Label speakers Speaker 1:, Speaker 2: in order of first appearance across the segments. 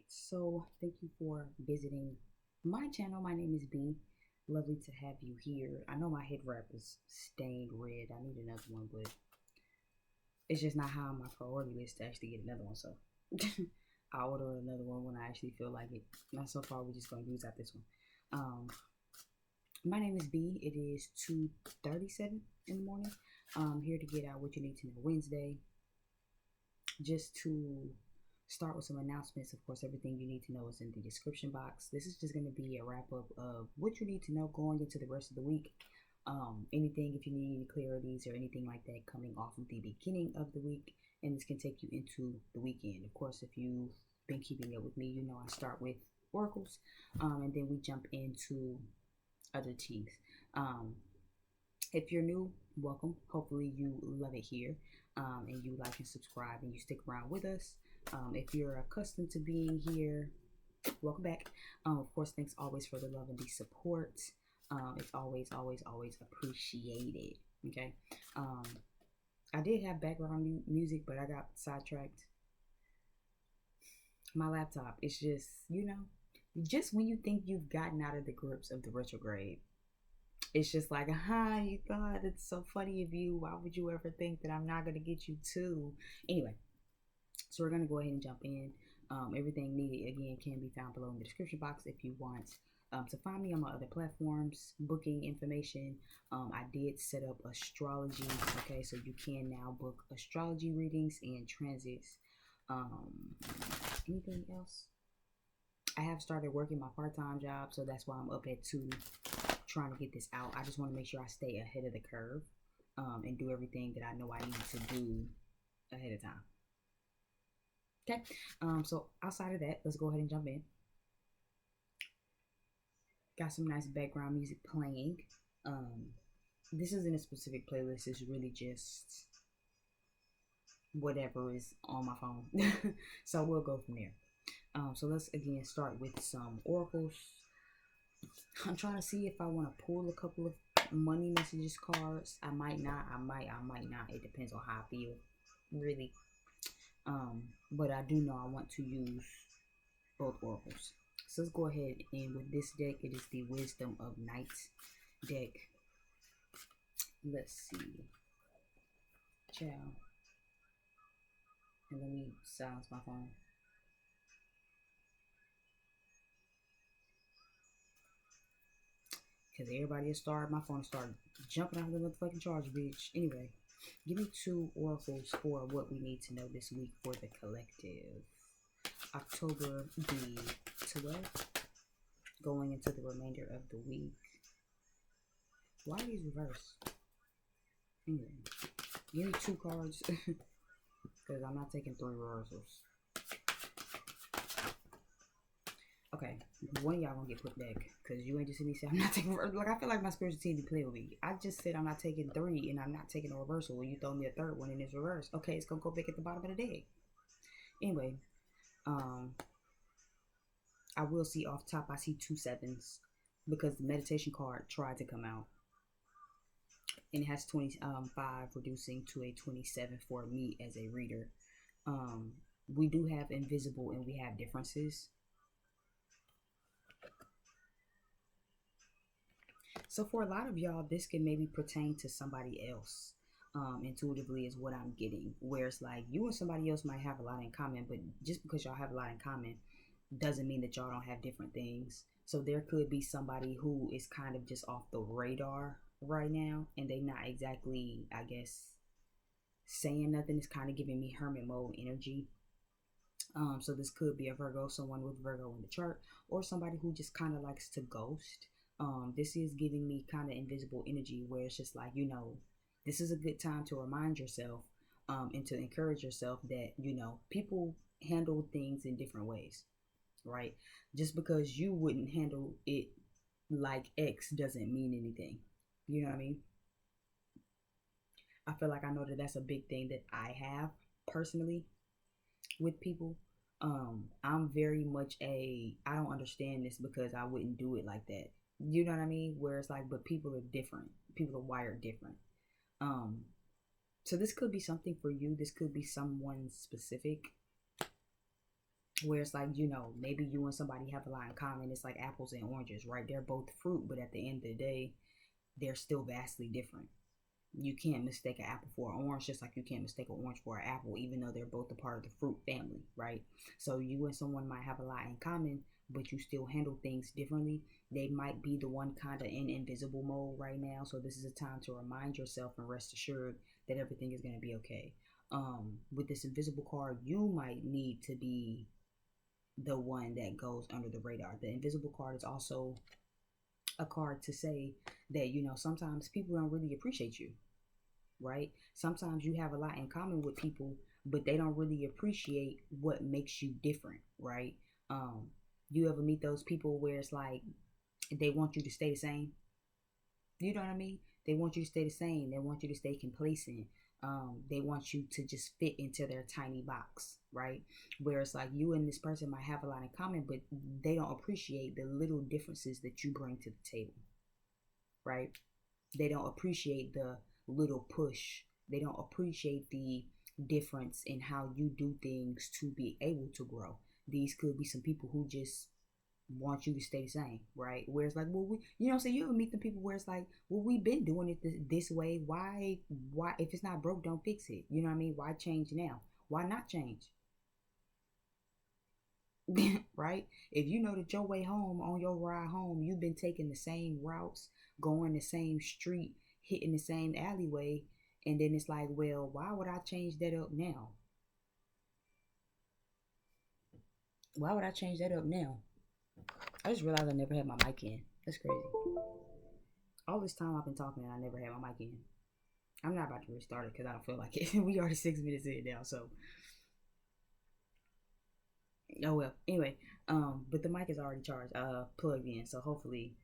Speaker 1: So thank you for visiting my channel. My name is B. Lovely to have you here. I know my head wrap is stained red. I need another one, but it's just not high on my priority list to actually get another one. So I'll order another one when I actually feel like it. Now, so far, we're just going to use out this one. My name is B. It is 2:37 in the morning. I'm here to get out what you need to know Wednesday. Just to start with some announcements. Of course, everything you need to know is in the description box. This is just going to be a wrap up of what you need to know going into the rest of the week. Anything, if you need any clarities or anything like that coming off of the beginning of the week, and this can take you into the weekend. Of course, if you've been keeping up with me, you know I start with oracles, and then we jump into other teas. If you're new, welcome. Hopefully you love it here, and you like and subscribe and you stick around with us. If you're accustomed to being here, welcome back. Of course, thanks always for the love and the support. It's always appreciated. Okay. I did have background music, but I got sidetracked. My laptop, it's just, just when you think you've gotten out of the grips of the retrograde, it's just like, hi, God, it's so funny of you. Why would you ever think that I'm not going to get you too? Anyway, so we're going to go ahead and jump in. Everything needed, again, can be found below in the description box if you want to find me on my other platforms, booking information. I did set up astrology, okay, so you can now book astrology readings and transits. Anything else? I have started working my part-time job, so that's why I'm up at 2 trying to get this out. I just want to make sure I stay ahead of the curve and do everything that I know I need to do ahead of time. Okay, so outside of that, let's go ahead and jump in. Got some nice background music playing. This isn't a specific playlist. It's really just whatever is on my phone. So we'll go from there. So let's again start with some oracles. I'm trying to see if I want to pull a couple of money messages cards. I might not. I might not. It depends on how I feel, really. But I do know I want to use both oracles. So let's go ahead, and with this deck, it is the Wisdom of Nights deck. Let's see. Ciao. And let me silence my phone. Because everybody has started, my phone started jumping out of the motherfucking charge, bitch. Anyway, give me 2 oracles for what we need to know this week for the collective. October the 12th, going into the remainder of the week. Why are these reversed? Anyway, give me 2 cards, because I'm not taking 3 reversals. Okay, one of y'all gonna get put back, because you ain't just see me say I'm not taking, like, I feel like my spiritual team play with me. I just said I'm not taking 3 and I'm not taking a reversal. When you throw me a third one and it's reversed, okay, it's gonna go back at the bottom of the deck. Anyway, I will see off top, I see 2 7s because the meditation card tried to come out, and it has 25 reducing to a 27 for me as a reader. We do have invisible and we have differences. So for a lot of y'all, this can maybe pertain to somebody else. Intuitively is what I'm getting, where it's like you and somebody else might have a lot in common, but just because y'all have a lot in common doesn't mean that y'all don't have different things. So there could be somebody who is kind of just off the radar right now, and they not exactly, I guess, saying nothing. Is kind of giving me hermit mode energy. So this could be a Virgo, someone with Virgo in the chart, or somebody who just kind of likes to ghost. This is giving me kind of invisible energy, where it's just like, this is a good time to remind yourself and to encourage yourself that, people handle things in different ways, right? Just because you wouldn't handle it like X doesn't mean anything. You know what I mean? I feel like I know that that's a big thing that I have personally with people. I'm very much I don't understand this because I wouldn't do it like that. You know what I mean? Where it's like, but people are different. People are wired different. So this could be something for you. This could be someone specific. where it's like, you know, maybe you and somebody have a lot in common. It's like apples and oranges, right? They're both fruit, but at the end of the day, they're still vastly different. You can't mistake an apple for an orange, just like you can't mistake an orange for an apple, even though they're both a part of the fruit family, right? So you and someone might have a lot in common, but you still handle things differently. They might be the one kind of in invisible mode right now. So this is a time to remind yourself and rest assured that everything is going to be okay. With this invisible card, you might need to be the one that goes under the radar. The invisible card is also a card to say that, you know, sometimes people don't really appreciate you, right? Sometimes you have a lot in common with people, but they don't really appreciate what makes you different, right? Um, you ever meet those people where it's like they want you to stay the same? You know what I mean? They want you to stay the same. They want you to stay complacent. They want you to just fit into their tiny box, right? Where it's like you and this person might have a lot in common, but they don't appreciate the little differences that you bring to the table, right? They don't appreciate the little push. They don't appreciate the difference in how you do things to be able to grow. These could be some people who just want you to stay the same, right? Where it's like, well, you know, so you ever meet the people where it's like, well, we've been doing it this way. Why, if it's not broke, don't fix it. You know what I mean? Why change now? Why not change? Right? If you know that your way home, on your ride home, you've been taking the same routes, going the same street, hitting the same alleyway, and then it's like, well, why would I change that up now? Why would I change that up now? I just realized I never had my mic in. That's crazy. All this time I've been talking and I never had my mic in. I'm not about to restart it because I don't feel like it. We already 6 minutes in now, so oh well. Anyway, but the mic is already charged, plugged in, so hopefully,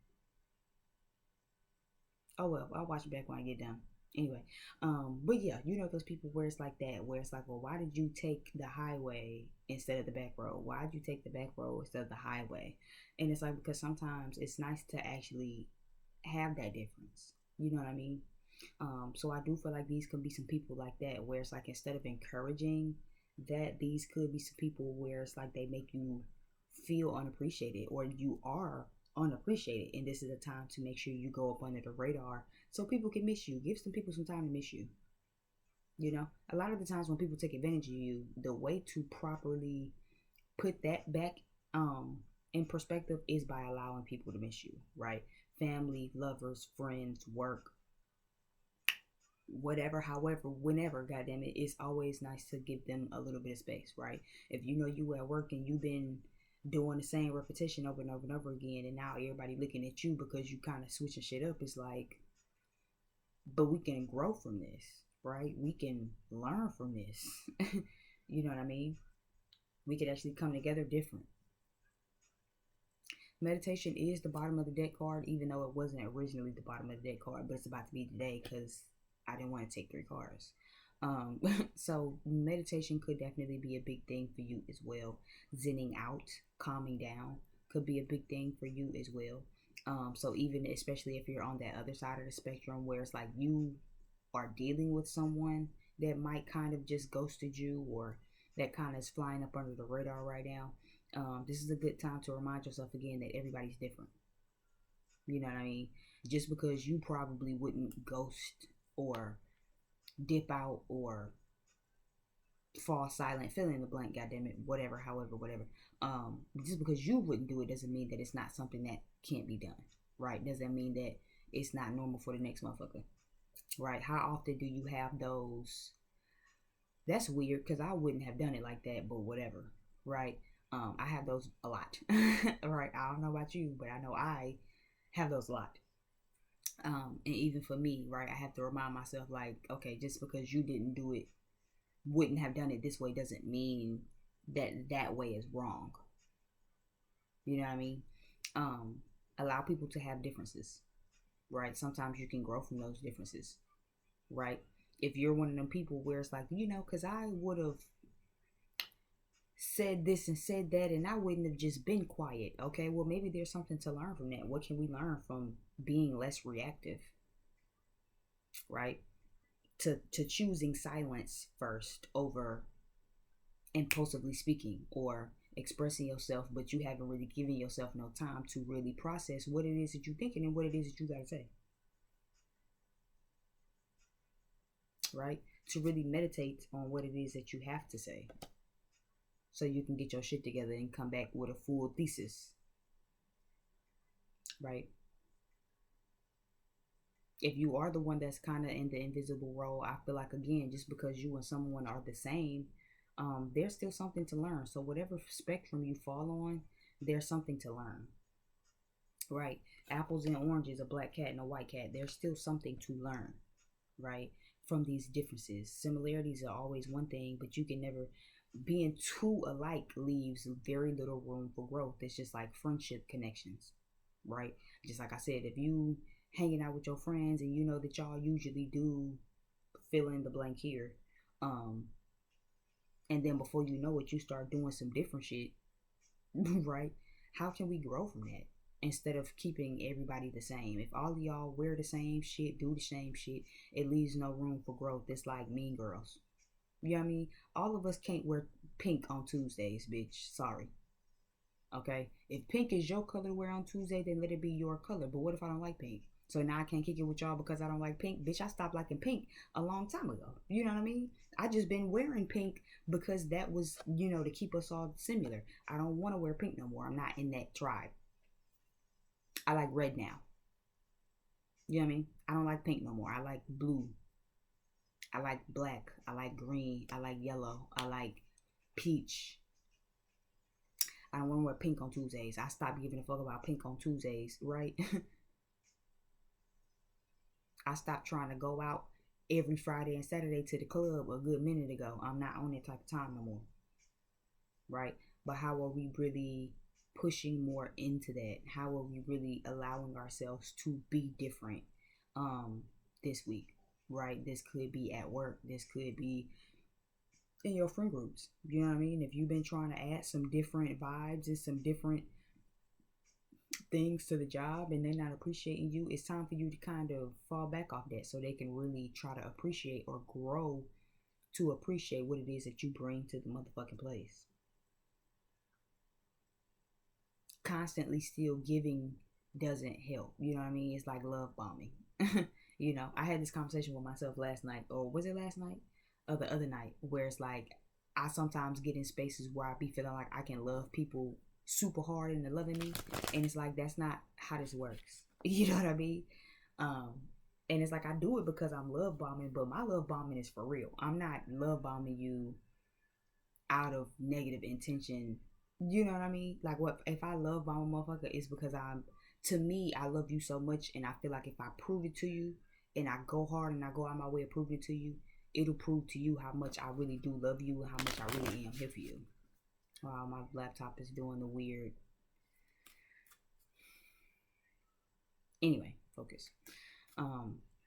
Speaker 1: oh well, I'll watch it back when I get done. Anyway, but yeah, you know those people where it's like that, where it's like, well, why did you take the highway instead of the back road? Why did you take the back road instead of the highway? And it's like, because sometimes it's nice to actually have that difference. You know what I mean? So I do feel like these could be some people like that, where it's like instead of encouraging that, these could be some people where it's like they make you feel unappreciated, or you are unappreciated, and this is a time to make sure you go up under the radar so people can miss you. Give some people some time to miss you. You know, a lot of the times when people take advantage of you, the way to properly put that back in perspective is by allowing people to miss you, right? Family, lovers, friends, work, whatever, however, whenever, goddamn it, it's always nice to give them a little bit of space, right? If you know you at work and you've been doing the same repetition over and over and over again, and now everybody looking at you because you kind of switching shit up, it's like, but we can grow from this, right? We can learn from this. You know what I mean? We could actually come together different. Meditation is the bottom of the deck card, even though it wasn't originally the bottom of the deck card, but it's about to be today because I didn't want to take 3 cards. Um, so meditation could definitely be a big thing for you as well. Zenning out, calming down could be a big thing for you as well. So even especially if you're on that other side of the spectrum where it's like you are dealing with someone that might kind of just ghosted you, or that kind of is flying up under the radar right now, this is a good time to remind yourself again that everybody's different. You know what I mean? Just because you probably wouldn't ghost or dip out or fall silent, fill in the blank, goddamn it, whatever, however, whatever. Just because you wouldn't do it doesn't mean that it's not something that can't be done, right? Doesn't mean that it's not normal for the next motherfucker, right? How often do you have those? That's weird because I wouldn't have done it like that, but whatever, right? I have those a lot, right? I don't know about you, but I know I have those a lot. And even for me, right, I have to remind myself, like, okay, just because you didn't do it, wouldn't have done it this way, doesn't mean that that way is wrong. You know what I mean? Um, Allow people to have differences, right? Sometimes you can grow from those differences, right? If you're one of them people where it's like, you know, because I would have said this and said that and I wouldn't have just been quiet. Okay, well, maybe there's something to learn from that. What can we learn from being less reactive, right? To choosing silence first over impulsively speaking, or expressing yourself, but you haven't really given yourself no time to really process what it is that you're thinking and what it is that you got to say. Right? To really meditate on what it is that you have to say, so you can get your shit together and come back with a full thesis. Right? If you are the one that's kind of in the invisible role, I feel like, again, just because you and someone are the same, there's still something to learn. So whatever spectrum you fall on, there's something to learn. Right? Apples and oranges, a black cat and a white cat, there's still something to learn. Right? From these differences. Similarities are always one thing, but you can never, being too alike leaves very little room for growth. It's just like friendship connections. Right? Just like I said, if you hanging out with your friends and you know that y'all usually do fill in the blank here, and then before you know it, you start doing some different shit, right? How can we grow from that instead of keeping everybody the same? If all of y'all wear the same shit, do the same shit, it leaves no room for growth. It's like Mean Girls. You know what I mean? All of us can't wear pink on Tuesdays, bitch. Sorry. Okay? If pink is your color to wear on Tuesday, then let it be your color. But what if I don't like pink? So now I can't kick it with y'all because I don't like pink. Bitch, I stopped liking pink a long time ago. You know what I mean? I just been wearing pink because that was, to keep us all similar. I don't want to wear pink no more. I'm not in that tribe. I like red now. You know what I mean? I don't like pink no more. I like blue. I like black. I like green. I like yellow. I like peach. I don't want to wear pink on Tuesdays. I stopped giving a fuck about pink on Tuesdays, right? I stopped trying to go out every Friday and Saturday to the club a good minute ago. I'm not on that type of time no more. Right? But how are we really pushing more into that? How are we really allowing ourselves to be different this week? Right? This could be at work. This could be in your friend groups. You know what I mean? If you've been trying to add some different vibes and some different things to the job and they're not appreciating you, it's time for you to kind of fall back off that so they can really try to appreciate or grow to appreciate what it is that you bring to the motherfucking place. Constantly still giving doesn't help. You know what I mean? It's like love bombing. I had this conversation with myself last night, or was it last night? Or the other night, where it's like I sometimes get in spaces where I be feeling like I can love people super hard and they're loving me, and it's like that's not how this works. You know what I mean? And it's like I do it because I'm love bombing, but my love bombing is for real. I'm not love bombing you out of negative intention. You know what I mean? Like, what if I love bomb a motherfucker? It's because to me, I love you so much, and I feel like if I prove it to you, and I go hard and I go out my way of proving it to you, it'll prove to you how much I really do love you and how much I really am here for you. Wow, my laptop is doing the weird. Anyway, focus.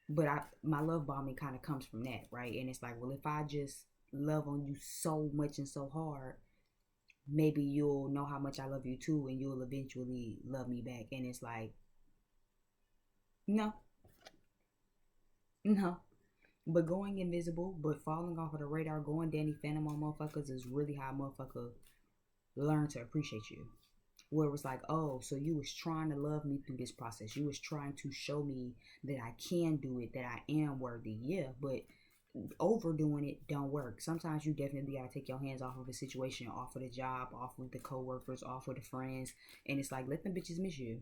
Speaker 1: But my love bombing kind of comes from that, right? And it's like, well, if I just love on you so much and so hard, maybe you'll know how much I love you too, and you'll eventually love me back. And it's like, no. But going invisible, but falling off of the radar, going Danny Phantom on motherfuckers is really how a motherfucker learn to appreciate you. Where it was like, oh, so you was trying to love me through this process. You was trying to show me that I can do it, that I am worthy. Yeah, but overdoing it don't work. Sometimes you definitely gotta take your hands off of a situation, off of the job, off of the co-workers, off of the friends, and it's like, let them bitches miss you.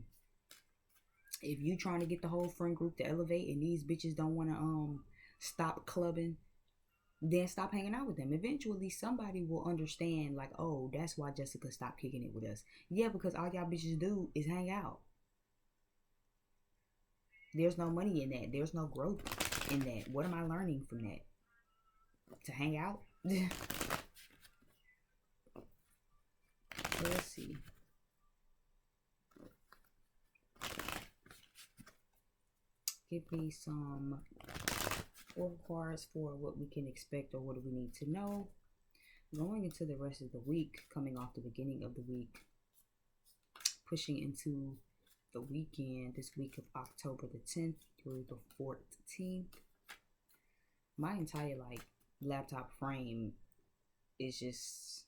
Speaker 1: If you trying to get the whole friend group to elevate and these bitches don't want to stop clubbing, then stop hanging out with them. Eventually somebody will understand, like, oh, that's why Jessica stopped kicking it with us. Yeah, because all y'all bitches do is hang out. There's no money in that. There's no growth in that. What am I learning from that? To hang out? Let's see. Give me some oracle cards for what we can expect or what do we need to know going into the rest of the week, coming off the beginning of the week, pushing into the weekend, this week of October the 10th through the 14th. My entire laptop frame is just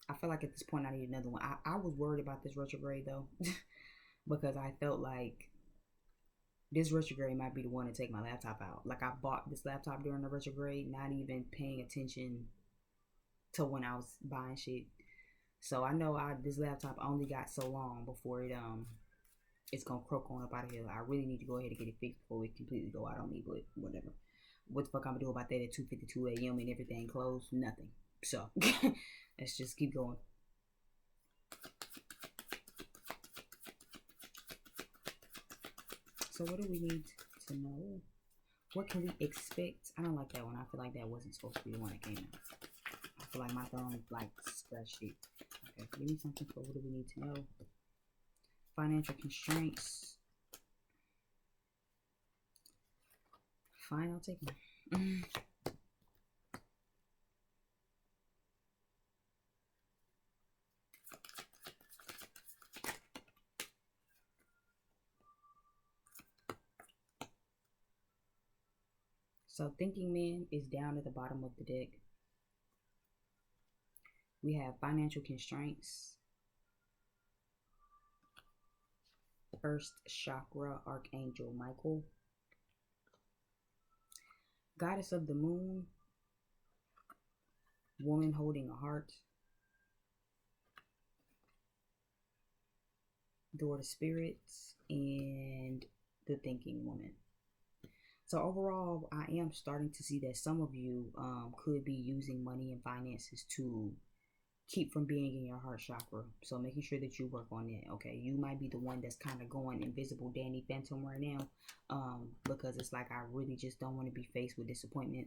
Speaker 1: I feel like at this point I need another one. I was worried about this retrograde though, because I felt like this retrograde might be the one to take my laptop out. Like I bought this laptop during the retrograde, not even paying attention to when I was buying shit. So I know this laptop only got so long before it's gonna croak on up out of here. I really need to go ahead and get it fixed before it completely go out on me. But whatever. What the fuck I'm gonna do about that at 2:52 a.m. and everything closed? Nothing. So let's just keep going. So what do we need to know? What can we expect? I don't like that one. I feel like that wasn't supposed to be the one that came out. I feel like my thumb like scratched it. Okay, give me something for what do we need to know? Financial constraints. Fine, I'll take them. So Thinking Man is down at the bottom of the deck. We have financial constraints. First chakra, Archangel Michael. Goddess of the Moon. Woman holding a heart. Door to Spirits. And the Thinking Woman. So overall, I am starting to see that some of you could be using money and finances to keep from being in your heart chakra. So making sure that you work on that. Okay, you might be the one that's kind of going invisible Danny Phantom right now, because it's like I really just don't want to be faced with disappointment.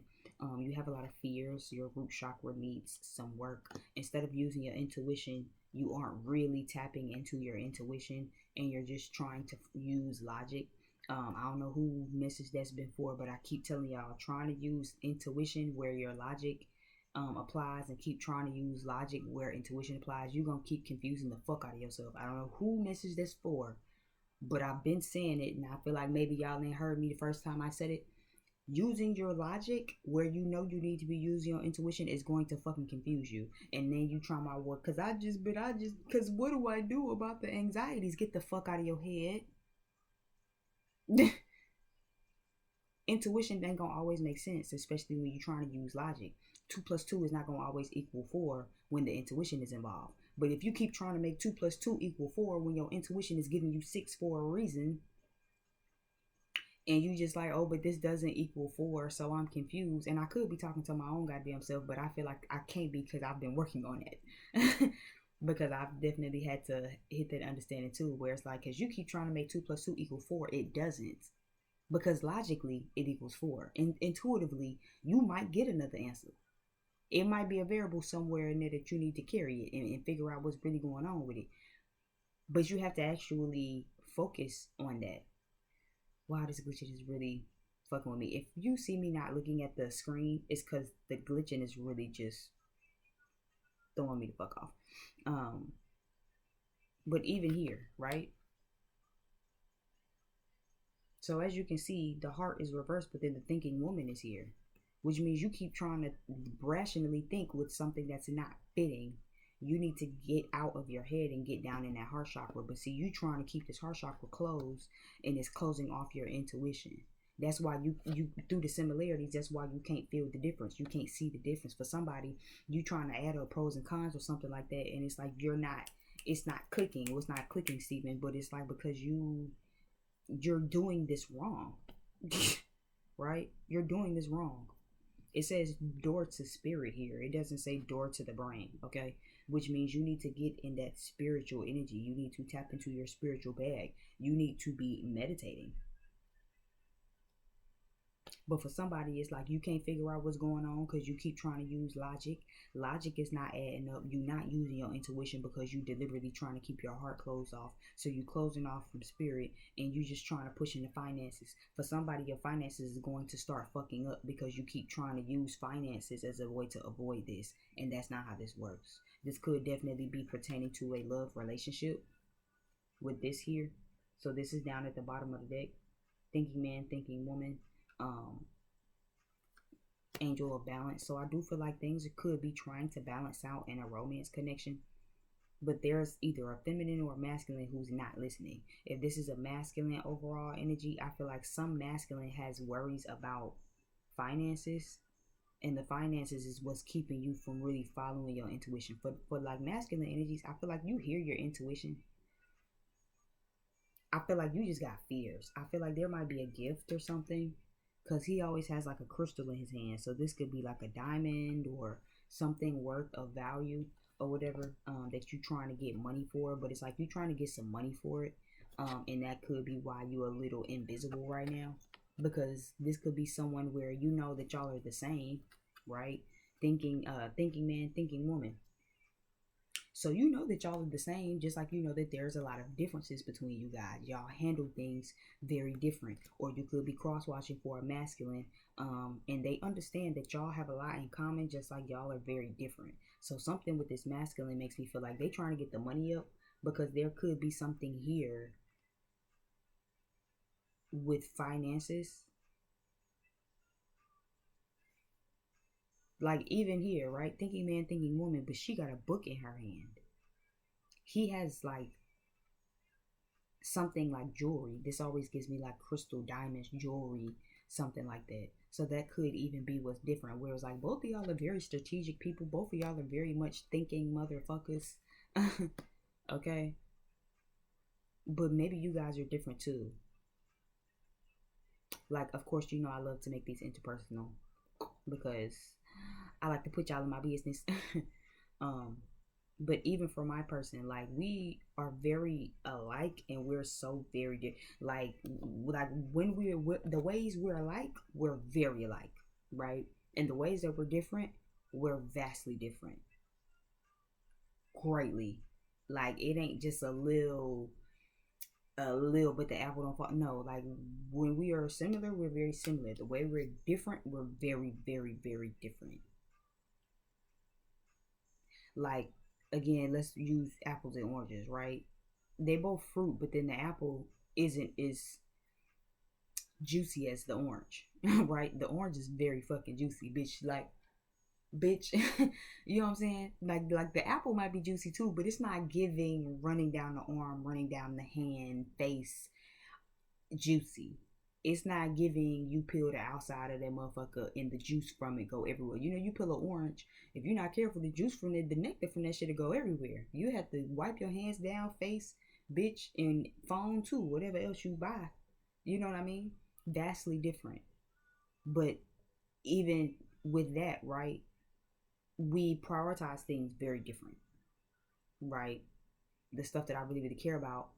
Speaker 1: You have a lot of fears. Your root chakra needs some work. Instead of using your intuition, you aren't really tapping into your intuition, and you're just trying to use logic. I don't know who message that's been for, but I keep telling y'all, trying to use intuition where your logic applies, and keep trying to use logic where intuition applies, you're gonna keep confusing the fuck out of yourself. I don't know who message this for, but I've been saying it, and I feel like maybe y'all ain't heard me the first time I said it. Using your logic where you know you need to be using your intuition is going to fucking confuse you. And then you try my work, because what do I do about the anxieties? Get the fuck out of your head. Intuition ain't gonna always make sense, especially when you're trying to use logic. 2 plus 2 is not gonna always equal 4 when the intuition is involved. But if you keep trying to make 2 plus 2 equal 4 when your intuition is giving you 6 for a reason, and you just like, oh, but this doesn't equal 4, so I'm confused. And I could be talking to my own goddamn self, but I feel like I can't be, because I've been working on it. Because I've definitely had to hit that understanding too, where it's like, because you keep trying to make 2 plus 2 equal 4, it doesn't. Because logically it equals 4, and intuitively you might get another answer. It might be a variable somewhere in there that you need to carry it and figure out what's really going on with it. But you have to actually focus on that. Wow, this glitching is really fucking with me. If you see me not looking at the screen, it's because the glitching is really just throwing me the fuck off. But even here, right? So as you can see, the heart is reversed, but then the thinking woman is here, which means you keep trying to rationally think with something that's not fitting. You need to get out of your head and get down in that heart chakra. But see, you trying to keep this heart chakra closed, and it's closing off your intuition. That's why you through the similarities, that's why you can't feel the difference. You can't see the difference. For somebody, you trying to add up pros and cons or something like that, and it's like it's not clicking. Well, it's not clicking, Stephen, but it's like because you're doing this wrong. Right? You're doing this wrong. It says door to spirit here. It doesn't say door to the brain, okay? Which means you need to get in that spiritual energy. You need to tap into your spiritual bag. You need to be meditating. But for somebody, it's like you can't figure out what's going on because you keep trying to use logic. Logic is not adding up. You're not using your intuition because you deliberately trying to keep your heart closed off. So you closing off from spirit, and you just trying to push into finances. For somebody, your finances is going to start fucking up because you keep trying to use finances as a way to avoid this. And that's not how this works. This could definitely be pertaining to a love relationship with this here. So this is down at the bottom of the deck. Thinking man, thinking woman. angel of balance. So I do feel like things could be trying to balance out in a romance connection. But there's either a feminine or a masculine who's not listening. If this is a masculine overall energy, I feel like some masculine has worries about finances, and the finances is what's keeping you from really following your intuition. For like masculine energies, I feel like you hear your intuition. I feel like you just got fears. I feel like there might be a gift or something, because he always has like a crystal in his hand. So this could be like a diamond or something worth of value or whatever, that you're trying to get money for. But it's like you're trying to get some money for it, and that could be why you're a little invisible right now, because this could be someone where you know that y'all are the same, right? Thinking man, thinking woman. So you know that y'all are the same, just like you know that there's a lot of differences between you guys. Y'all handle things very different. Or you could be cross-watching for a masculine, and they understand that y'all have a lot in common, just like y'all are very different. So something with this masculine makes me feel like they trying to get the money up, because there could be something here with finances. Like even here, right? Thinking man, thinking woman, but she got a book in her hand. He has like something like jewelry. This always gives me like crystal, diamonds, jewelry, something like that. So that could even be what's different. Whereas like both of y'all are very strategic people. Both of y'all are very much thinking motherfuckers. Okay. But maybe you guys are different too. Like, of course, you know I love to make these interpersonal, because I like to put y'all in my business. um but even for my person, like we are very alike, and we're so very like when we're the ways we're alike, we're very alike, right? And the ways that we're different, we're vastly different, greatly. Like it ain't just a little but the apple don't fall. No, like when we are similar, we're very similar. The way we're different, we're very, very, very different. Like, again, let's use apples and oranges, right? They both fruit, but then the apple isn't as juicy as the orange, right? The orange is very fucking juicy, bitch. Like, bitch, you know what I'm saying? Like the apple might be juicy too, but it's not giving running down the arm, running down the hand, face, juicy. It's not giving you peel the outside of that motherfucker and the juice from it go everywhere. You know, you peel an orange. If you're not careful, the juice from it, the nectar from that shit'll go everywhere. You have to wipe your hands down, face, bitch, and phone too, whatever else you buy. You know what I mean? Vastly different. But even with that, right, we prioritize things very different, right? The stuff that I really, really care about,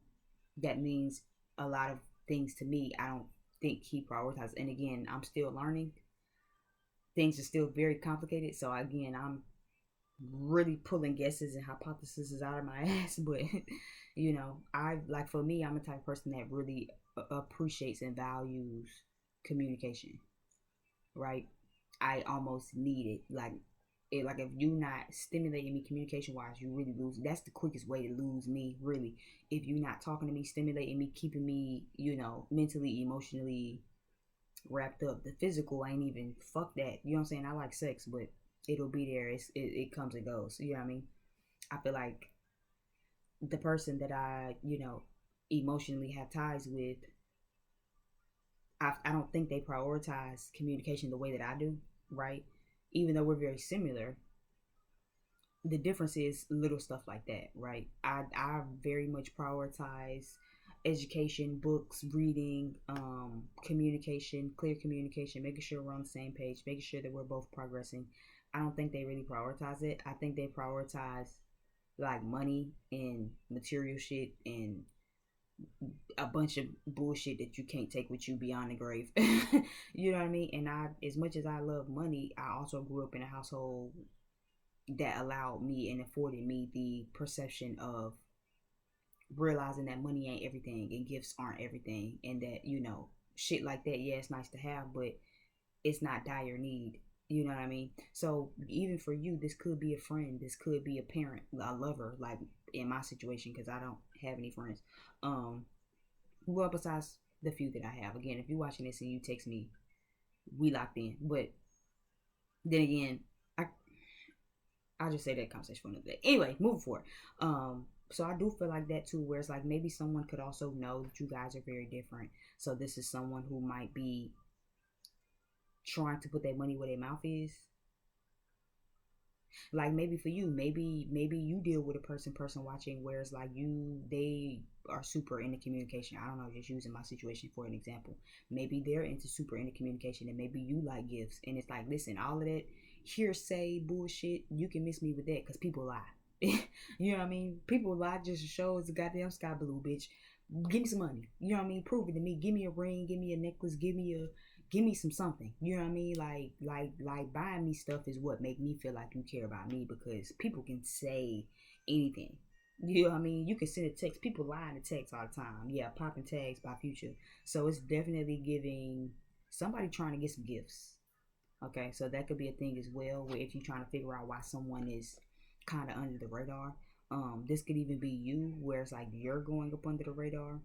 Speaker 1: that means a lot of things to me. I don't think he prioritizes. And again, I'm still learning. Things are still very complicated. So again, I'm really pulling guesses and hypotheses out of my ass. But you know, I like for me, I'm a type of person that really appreciates and values communication. Right? I almost need it. Like if you not stimulating me communication wise, you really lose. That's the quickest way to lose me, really. If you're not talking to me, stimulating me, keeping me, mentally, emotionally wrapped up. The physical ain't even, fuck that. You know what I'm saying? I like sex, but it'll be there. It comes and goes. You know what I mean? I feel like the person that I, emotionally have ties with, I don't think they prioritize communication the way that I do, right? Even though we're very similar, the difference is little stuff like that, right? I very much prioritize education, books, reading, communication, clear communication, making sure we're on the same page, making sure that we're both progressing. I don't think they really prioritize it. I think they prioritize like money and material shit and a bunch of bullshit that you can't take with you beyond the grave. You know what I mean? And as much as I love money, I also grew up in a household that allowed me and afforded me the perception of realizing that money ain't everything and gifts aren't everything, and that shit like that, yeah, it's nice to have, but it's not dire need. You know what I mean? So even for you, this could be a friend, this could be a parent, a lover, like in my situation, because I don't have any friends. Well, besides the few that I have. Again, if you're watching this and you text me, we locked in. But Then again, I'll just say that conversation for another day. Anyway, moving forward. So I do feel like that too, where it's like maybe someone could also know that you guys are very different. So this is someone who might be trying to put their money where their mouth is. Like maybe for you, maybe you deal with a person watching where it's like they are super into communication. I don't know, just using my situation for an example. Maybe they're super into communication, and maybe you like gifts, and it's like, listen, all of that hearsay bullshit, you can miss me with that because people lie. You know what I mean? People lie just to show it's a goddamn sky blue, bitch. Give me some money. You know what I mean? Prove it to me. Give me a ring. Give me a necklace. Give me some something. You know what I mean? Like buying me stuff is what make me feel like you care about me, because people can say anything. You know what I mean? You can send a text. People lie in the text all the time. Yeah, popping tags by Future. So it's definitely giving somebody trying to get some gifts. Okay, so that could be a thing as well, where if you're trying to figure out why someone is kind of under the radar. This could even be you, where it's like you're going up under the radar.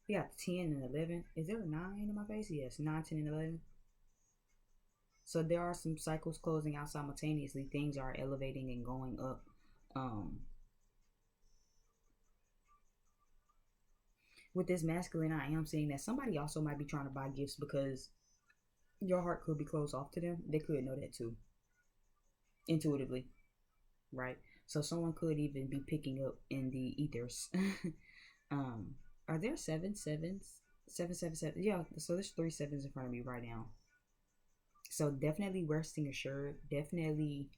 Speaker 1: We got 10 and 11. Is there a 9 in my face? Yes, 9, 10, and 11. So there are some cycles closing out simultaneously. Things are elevating and going up. Um, with this masculine, I am seeing that somebody also might be trying to buy gifts because your heart could be closed off to them. They could know that too, intuitively, right? So someone could even be picking up in the ethers. um, are there seven sevens? Seven, seven, seven. Yeah, so there's 3 sevens in front of me right now. So definitely resting assured, definitely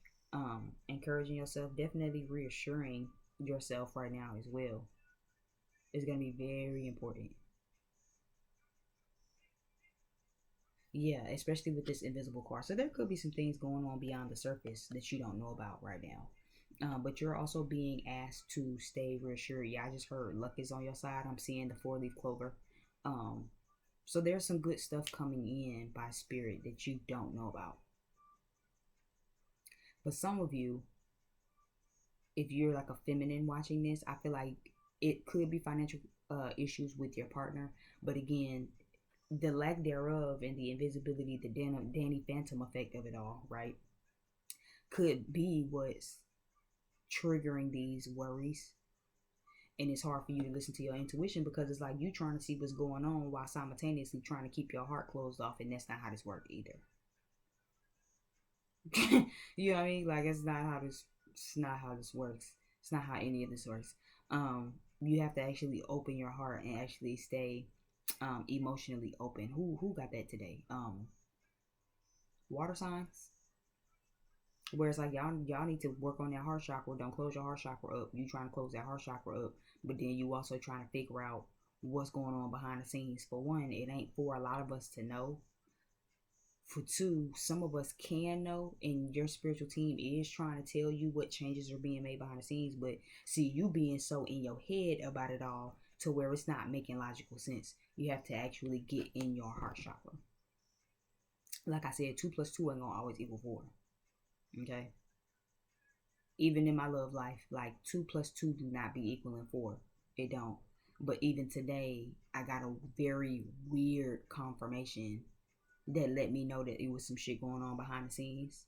Speaker 1: encouraging yourself, definitely reassuring yourself right now as well is going to be very important. Yeah, especially with this invisible card. So there could be some things going on beyond the surface that you don't know about right now. But you're also being asked to stay reassured. Yeah, I just heard luck is on your side. I'm seeing the 4-leaf clover. Um, so there's some good stuff coming in by spirit that you don't know about. But some of you, if you're like a feminine watching this, I feel like it could be financial issues with your partner. But again, the lack thereof and the invisibility, the Danny Phantom effect of it all, right, could be what's triggering these worries. And it's hard for you to listen to your intuition because it's like you trying to see what's going on while simultaneously trying to keep your heart closed off, and that's not how this works either. You know what I mean? Like it's not how this works. It's not how any of this works. You have to actually open your heart and actually stay emotionally open. Who got that today? Water signs. Where it's like y'all need to work on that heart chakra. Don't close your heart chakra up. You trying to close that heart chakra up, but then you also trying to figure out what's going on behind the scenes. For one, it ain't for a lot of us to know. For two, some of us can know, and your spiritual team is trying to tell you what changes are being made behind the scenes. But see, you being so in your head about it all to where it's not making logical sense. You have to actually get in your heart chakra. Like I said, 2 plus 2 ain't gonna always equal 4. Okay. Even in my love life, like 2 plus 2 do not be equaling 4. It don't. But even today, I got a very weird confirmation that let me know that it was some shit going on behind the scenes.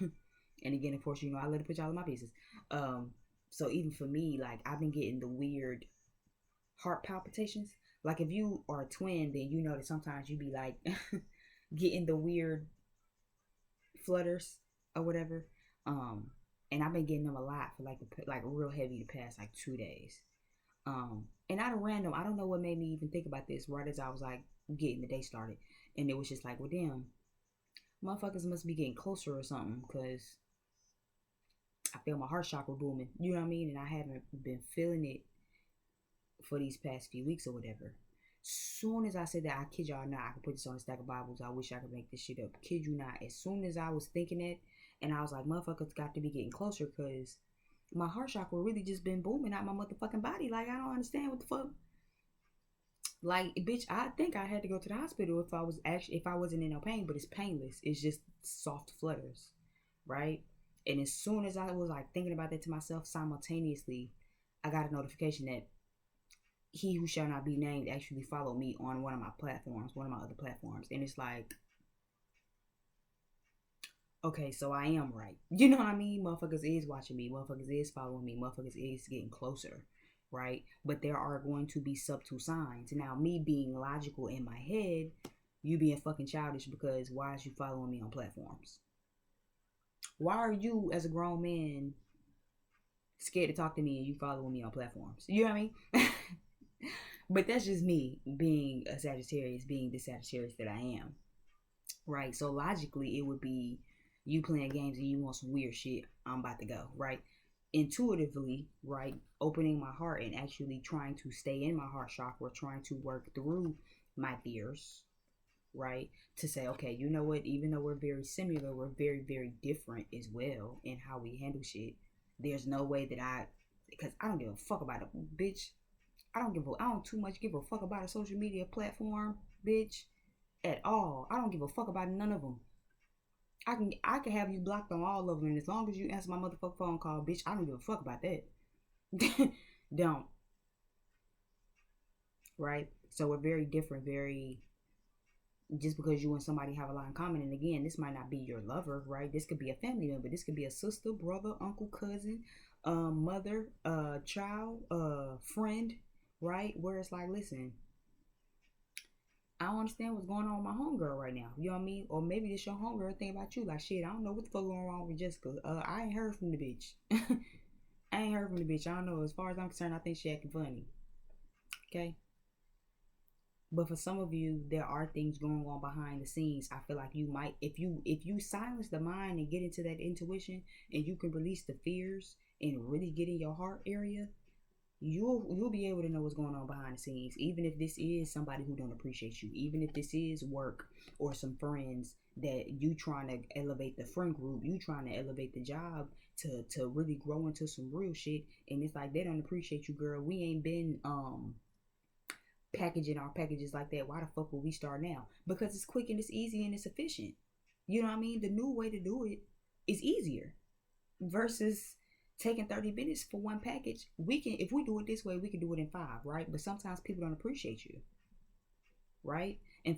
Speaker 1: And again, of course, you know, I let it put y'all in my pieces. Um, so even for me, like I've been getting the weird heart palpitations. Like if you are a twin, then you know that sometimes you be like getting the weird flutters or whatever. Um, and I've been getting them a lot for like real heavy the past like 2 days. And out of random, I don't know what made me even think about this right as I was like getting the day started, and it was just like, well, damn, motherfuckers must be getting closer or something, because I feel my heart chakra booming. You know what I mean? And I haven't been feeling it for these past few weeks or whatever. Soon as I said that, I kid y'all not, I could put this on a stack of Bibles. I wish I could make this shit up. Kid you not. As soon as I was thinking it, and I was like, motherfuckers got to be getting closer, because my heart chakra really just been booming out my motherfucking body. Like, I don't understand what the fuck. Like, bitch, I think I had to go to the hospital if I wasn't in no pain, but it's painless. It's just soft flutters, right? And as soon as I was like thinking about that to myself, simultaneously, I got a notification that he who shall not be named actually followed me on one of my other platforms. And it's like, okay, so I am right. You know what I mean? Motherfuckers is watching me. Motherfuckers is following me. Motherfuckers is getting closer, right? But there are going to be subtle signs. Now, me being logical in my head, you being fucking childish because why is you following me on platforms? Why are you, as a grown man, scared to talk to me and you following me on platforms? You know what I mean? But that's just me being a Sagittarius, being the Sagittarius that I am, right? So logically, it would be you playing games and you want some weird shit. I'm about to go, right? Intuitively, right? Opening my heart and actually trying to stay in my heart chakra, trying to work through my fears, right? To say, okay, you know what? Even though we're very similar, we're very, very different as well in how we handle shit. There's no way that because I don't give a fuck about it, bitch. I don't too much give a fuck about a social media platform, bitch, at all. I don't give a fuck about none of them. I can have you blocked on all of them, and as long as you answer my motherfucking phone call, bitch, I don't give a fuck about that. Don't. Right? So we're very different, very just because you and somebody have a lot in common. And again, this might not be your lover, right? This could be a family member. This could be a sister, brother, uncle, cousin, mother, child, friend, right? Where it's like, listen, I don't understand what's going on with my homegirl right now. You know what I mean? Or maybe this your homegirl think about you. Like, shit, I don't know what the fuck going on with Jessica. I ain't heard from the bitch. I ain't heard from the bitch. I don't know. As far as I'm concerned, I think she acting funny. Okay? But for some of you, there are things going on behind the scenes. I feel like you might, if you silence the mind and get into that intuition, and you can release the fears and really get in your heart area, you'll be able to know what's going on behind the scenes. Even if this is somebody who don't appreciate you, even if this is work or some friends that you trying to elevate the friend group, you trying to elevate the job to really grow into some real shit, and it's like they don't appreciate you, girl. We ain't been packaging our packages like that. Why the fuck will we start now? Because it's quick and it's easy and it's efficient. You know what I mean? The new way to do it is easier versus taking 30 minutes for one package. We can, if we do it this way, we can do it in 5, right? But sometimes people don't appreciate you, right? And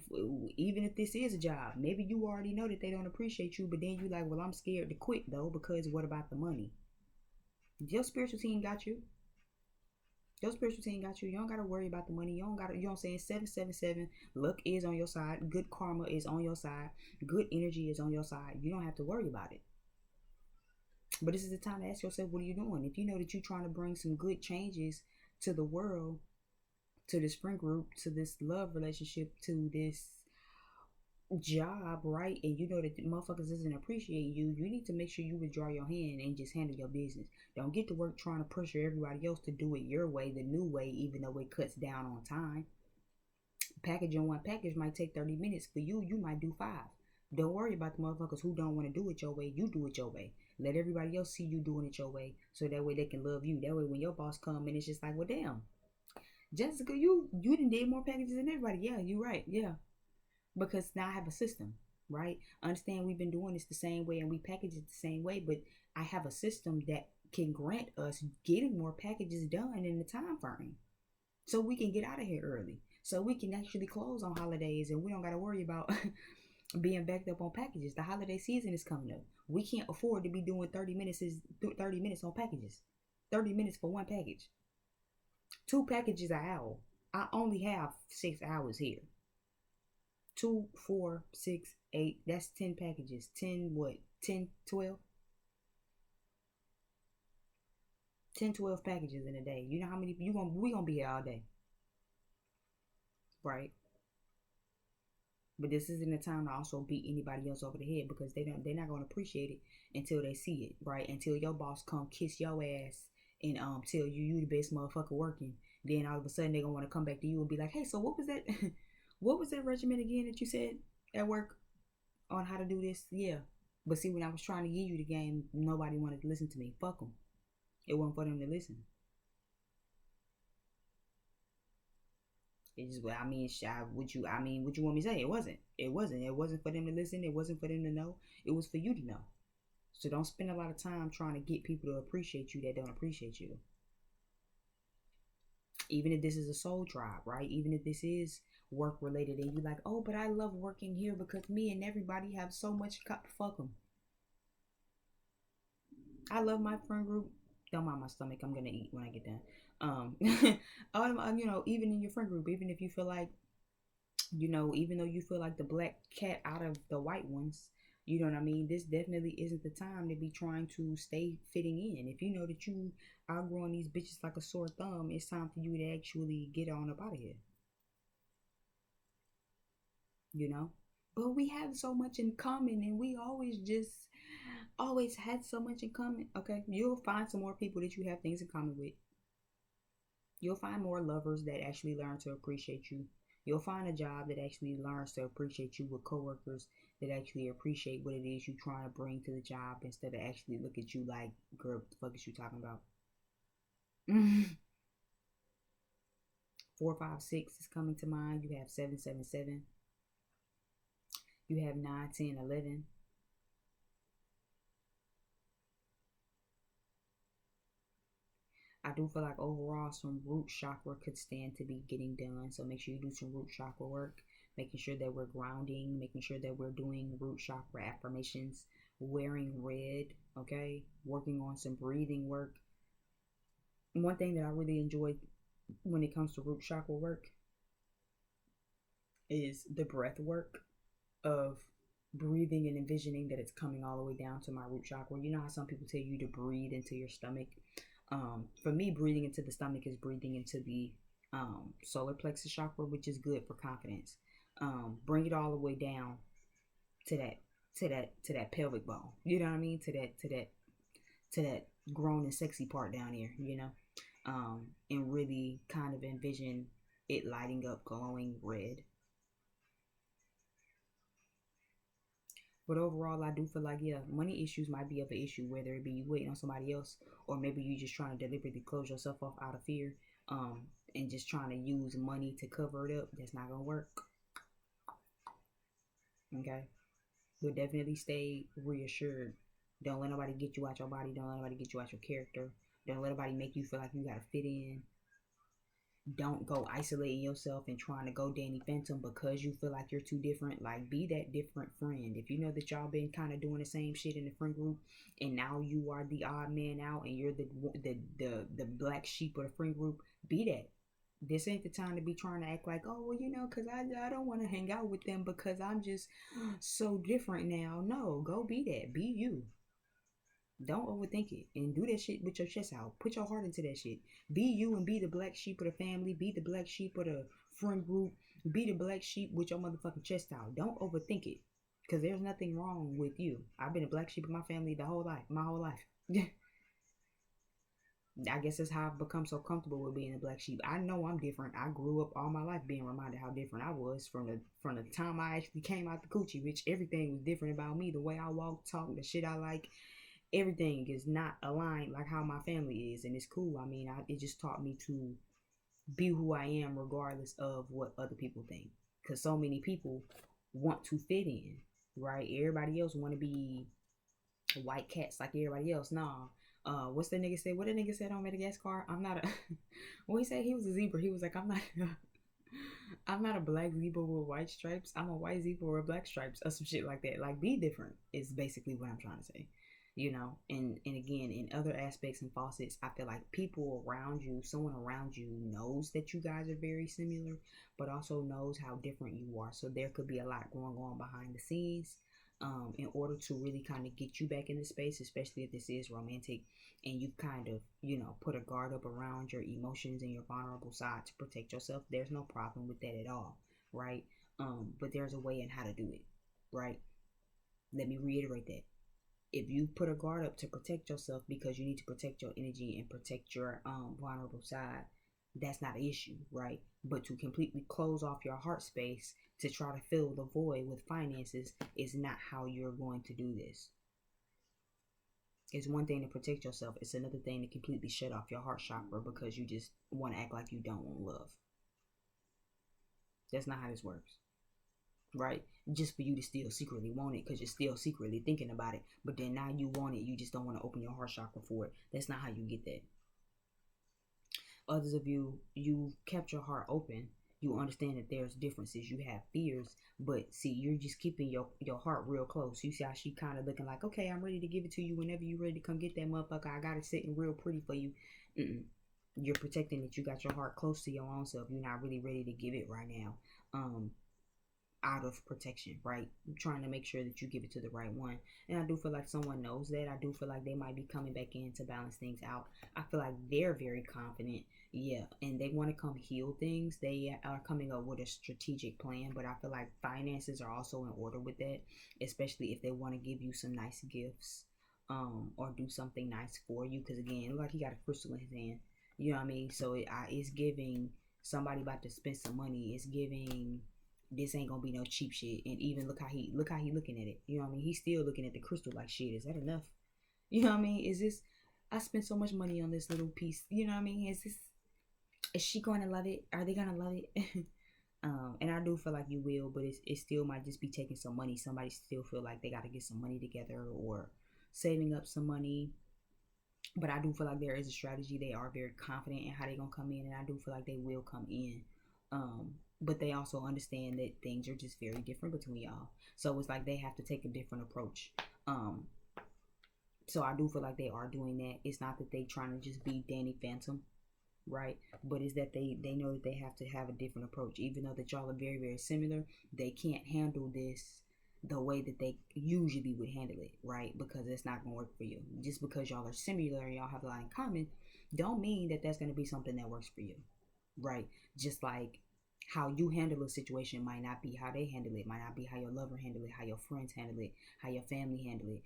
Speaker 1: even if this is a job, maybe you already know that they don't appreciate you, but then you like, well, I'm scared to quit though, because what about the money? Your spiritual team got you. Your spiritual team got you. You don't gotta worry about the money. You don't gotta, you know what I'm saying? 777. Luck is on your side. Good karma is on your side. Good energy is on your side. You don't have to worry about it. But this is the time to ask yourself, what are you doing? If you know that you're trying to bring some good changes to the world, to this friend group, to this love relationship, to this job, right? And you know that the motherfuckers doesn't appreciate you, you need to make sure you withdraw your hand and just handle your business. Don't get to work trying to pressure everybody else to do it your way, the new way, even though it cuts down on time. Packaging one package might take 30 minutes. For you, you might do 5. Don't worry about the motherfuckers who don't want to do it your way. You do it your way. Let everybody else see you doing it your way, so that way they can love you. That way when your boss come in, it's just like, well, damn, Jessica, you done did more packages than everybody. Yeah, you right. Yeah. Because now I have a system, right? Understand we've been doing this the same way and we package it the same way, but I have a system that can grant us getting more packages done in the time frame, so we can get out of here early, so we can actually close on holidays and we don't got to worry about being backed up on packages. The holiday season is coming up. We can't afford to be doing 30 minutes on packages. 30 minutes for one package. 2 packages an hour. I only have 6 hours here. 2, 4, 6, 8. That's 10 packages. 10 what? 10, 12? 10, 12 packages in a day. You know how many we gonna be here all day. Right? But this isn't a time to also beat anybody else over the head, because they're not gonna appreciate it until they see it, right? Until your boss come kiss your ass and tell you the best motherfucker working. Then all of a sudden they're gonna want to come back to you and be like, hey, so what was that what was that regimen again that you said at work on how to do this? Yeah. But see, when I was trying to give you the game, nobody wanted to listen to me. Fuck them. It wasn't for them to listen. It's just, what you want me to say? It wasn't. It wasn't for them to listen. It wasn't for them to know. It was for you to know. So don't spend a lot of time trying to get people to appreciate you that don't appreciate you. Even if this is a soul tribe, right? Even if this is work related and you like, oh, but I love working here because me and everybody have so much, fuck them. I love my friend group. Don't mind my stomach. I'm gonna eat when I get done. Even in your friend group, even if you feel like, even though you feel like the black cat out of the white ones, you know what I mean? This definitely isn't the time to be trying to stay fitting in. If you know that you outgrowing these bitches like a sore thumb, it's time for you to actually get on up out of here. You know? But we have so much in common and we always had so much in common. Okay, you'll find some more people that you have things in common with. You'll find more lovers that actually learn to appreciate you. You'll find a job that actually learns to appreciate you, with coworkers that actually appreciate what it is you're trying to bring to the job instead of actually look at you like, girl, what the fuck is you talking about? 456 is coming to mind. You have 777. You have 9, 10, 11. I do feel like overall some root chakra could stand to be getting done. So make sure you do some root chakra work, making sure that we're grounding, making sure that we're doing root chakra affirmations, wearing red, okay? Working on some breathing work. One thing that I really enjoy when it comes to root chakra work is the breath work of breathing and envisioning that it's coming all the way down to my root chakra. You know how some people tell you to breathe into your stomach? For me, breathing into the stomach is breathing into the solar plexus chakra, which is good for confidence. Bring it all the way down to that pelvic bone. You know what I mean? To that grown and sexy part down here. And really kind of envision it lighting up, glowing red. But overall, I do feel like, yeah, money issues might be of an issue, whether it be you waiting on somebody else or maybe you just trying to deliberately close yourself off out of fear, and just trying to use money to cover it up. That's not going to work. Okay? But definitely stay reassured. Don't let nobody get you out your body. Don't let nobody get you out your character. Don't let nobody make you feel like you got to fit in. Don't go isolating yourself and trying to go Danny Phantom because you feel like you're too different. Like, be that different friend. If you know that y'all been kind of doing the same shit in the friend group, and now you are the odd man out, and you're the black sheep of the friend group, be that. This ain't the time to be trying to act like, oh, well, because I don't want to hang out with them because I'm just so different now. No, go be that. Be you. Don't overthink it and do that shit with your chest out. Put your heart into that shit. Be you and be the black sheep of the family. Be the black sheep of the friend group. Be the black sheep with your motherfucking chest out. Don't overthink it. Because there's nothing wrong with you. I've been a black sheep of my family my whole life. I guess that's how I've become so comfortable with being a black sheep. I know I'm different. I grew up all my life being reminded how different I was from the time I actually came out the coochie, which everything was different about me. The way I walk, talk, the shit I like, everything is not aligned like how my family is, and it's cool. I mean, it just taught me to be who I am regardless of what other people think, because so many people want to fit in, right? Everybody else want to be white cats like everybody else. Nah. What's the nigga say? What the nigga said on Madagascar? I'm not a when he said he was a zebra, he was like, I'm not a black zebra with white stripes. I'm a white zebra with black stripes, or some shit like that. Like, be different is basically what I'm trying to say. And again, in other aspects and facets, I feel like people around you, someone around you knows that you guys are very similar, but also knows how different you are. So there could be a lot going on behind the scenes, in order to really kind of get you back in the space, especially if this is romantic and you kind of, put a guard up around your emotions and your vulnerable side to protect yourself. There's no problem with that at all, right? But there's a way in how to do it, right? Let me reiterate that. If you put a guard up to protect yourself because you need to protect your energy and protect your vulnerable side, that's not an issue, right? But to completely close off your heart space to try to fill the void with finances is not how you're going to do this. It's one thing to protect yourself. It's another thing to completely shut off your heart chakra because you just want to act like you don't want love. That's not how this works, right? Just for you to still secretly want it because you're still secretly thinking about it. But then now you want it. You just don't want to open your heart chakra for it. That's not how you get that. Others of you, you've kept your heart open. You understand that there's differences. You have fears, but see, you're just keeping your heart real close. You see how she kind of looking like, okay, I'm ready to give it to you whenever you're ready to come get that motherfucker. I got it sitting real pretty for you. Mm-mm. You're protecting that you got your heart close to your own self. You're not really ready to give it right now. Out of protection, right? I'm trying to make sure that you give it to the right one. And I do feel like someone knows that. I do feel like they might be coming back in to balance things out. I feel like they're very confident, yeah, and they want to come heal things. They are coming up with a strategic plan, but I feel like finances are also in order with that, especially if they want to give you some nice gifts, or do something nice for you. Because again, like he got a crystal in his hand, you know what I mean? So it's giving somebody about to spend some money. It's giving this ain't gonna be no cheap shit. And even look how he looking at it. You know what I mean? He's still looking at the crystal like, shit, is that enough? You know what I mean? Is this, I spent so much money on this little piece. You know what I mean? Is she going to love it? Are they gonna love it? And I do feel like you will, but it still might just be taking some money. Somebody still feel like they got to get some money together or saving up some money. But I do feel like there is a strategy. They are very confident in how they're gonna come in, and I do feel like they will come in. But they also understand that things are just very different between y'all. So it's like they have to take a different approach. So I do feel like they are doing that. It's not that they trying to just be Danny Phantom, right? But it's that they know that they have to have a different approach. Even though that y'all are very, very similar, they can't handle this the way that they usually would handle it, right? Because it's not gonna work for you. Just because y'all are similar and y'all have a lot in common, don't mean that that's gonna be something that works for you, right? Just like how you handle a situation might not be how they handle it, might not be how your lover handle it, how your friends handle it, how your family handle it.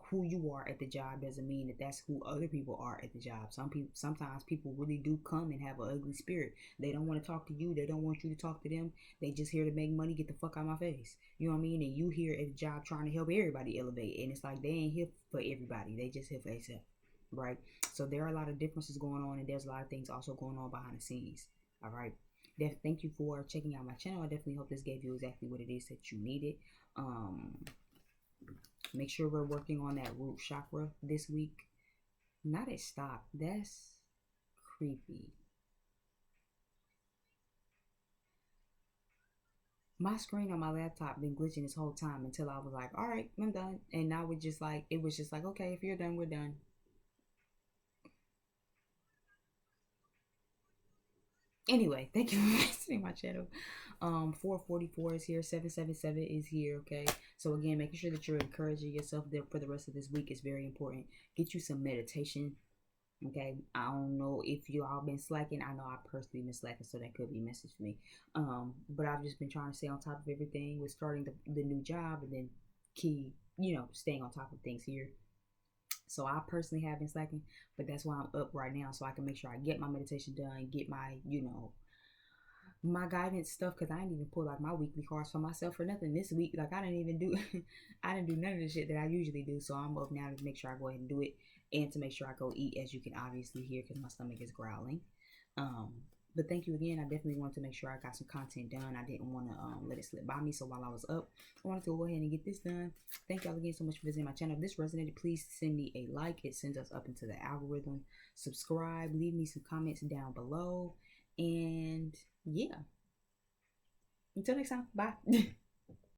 Speaker 1: Who you are at the job doesn't mean that that's who other people are at the job. Sometimes people really do come and have an ugly spirit. They don't want to talk to you. They don't want you to talk to them. They just here to make money, get the fuck out of my face. You know what I mean? And you here at the job trying to help everybody elevate, and it's like they ain't here for everybody. They just here for themselves, right? So there are a lot of differences going on, and there's a lot of things also going on behind the scenes. All right. Thank you for checking out my channel. I definitely hope this gave you exactly what it is that you needed. Make sure we're working on that root chakra this week. Not at stop. That's creepy. My screen on my laptop been glitching this whole time until I was like, all right, I'm done. And now it was just like, okay, if you're done, we're done. Anyway, thank you for visiting my channel. 444 is here, 777 is here. Okay, so again, making sure that you're encouraging yourself there for the rest of this week is very important. Get you some meditation. Okay, I don't know if you all been slacking. I know I personally been slacking, so that could be a message for me. But I've just been trying to stay on top of everything with starting the new job, and then staying on top of things here. So I personally have been slacking, but that's why I'm up right now, so I can make sure I get my meditation done, get my, my guidance stuff, because I didn't even pull like my weekly cards for myself or nothing this week. Like I didn't even do I didn't do none of the shit that I usually do. So I'm up now to make sure I go ahead and do it, and to make sure I go eat, as you can obviously hear because my stomach is growling. But thank you again. I definitely wanted to make sure I got some content done. I didn't want to let it slip by me. So while I was up, I wanted to go ahead and get this done. Thank y'all again so much for visiting my channel. If this resonated, please send me a like. It sends us up into the algorithm. Subscribe. Leave me some comments down below. And yeah. Until next time. Bye.